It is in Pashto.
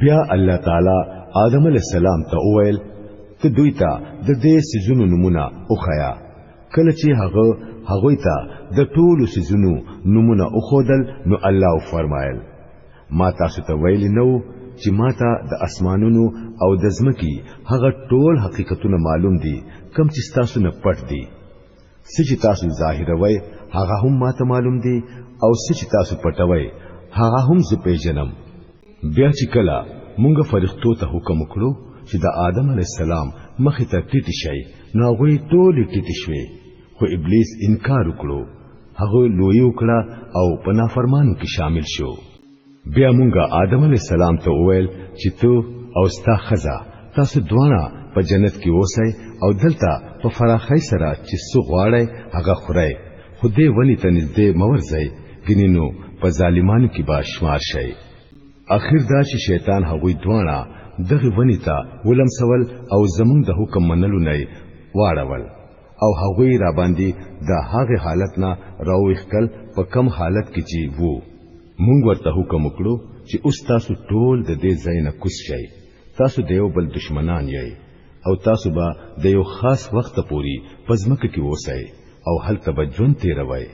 بیا الله تعالی آدم علیہ السلام ته وویل ته دوی ته د دې سيزونو نمونه اوخیا کله چې هغه ته د ټولو سيزونو نمونه اوخودل نو الله فرمایل ما تاسو ته ویل نو چې ما ته د اسمانونو او د ځمکې هغه ټول حقیقتونه معلوم دي کوم چې تاسو نه پټ دي چې تاسو ظاهروي هغه هم ما ته معلوم دي او چې تاسو پټوي هغه هم زه پیژنم بیا چې کله مونږ فرښتو ته حکم وکړو چې د آدم علی السلام مخې ته ټیټ شي نو هغه ټول ټیټ شوي خو ابلیس انکار وکړو هغه لوی وکړه او په نافرمانو کې شامل شو بیا مونږ آدم علی السلام ته وویل چې تو او ستا خزا تاسو دواړه په جنت کې اوسئ او دلته په فراخی سره چې څو غواړئ هغه خورئ خو دې ونی ته نږدې مورځئ ګینینو په ظالمانو کې به شمار شئ اخر دا چې شیطان هغوی دواړه دغه ونی ته ولمسول او زمونږ د حکم منلو نه واړول او هغوی را باندې د هغه حالت نه راوښکل په کم حالت کې چې وو مونږ ورته حکم وکړو چې اوس تاسو ټول د دې ځای نه کوز شئ تاسو د یو بل دشمنان یې او تاسو به د یو خاص وخت پوري پزمکه کې اوسئ او هلته به ژوند تیروئ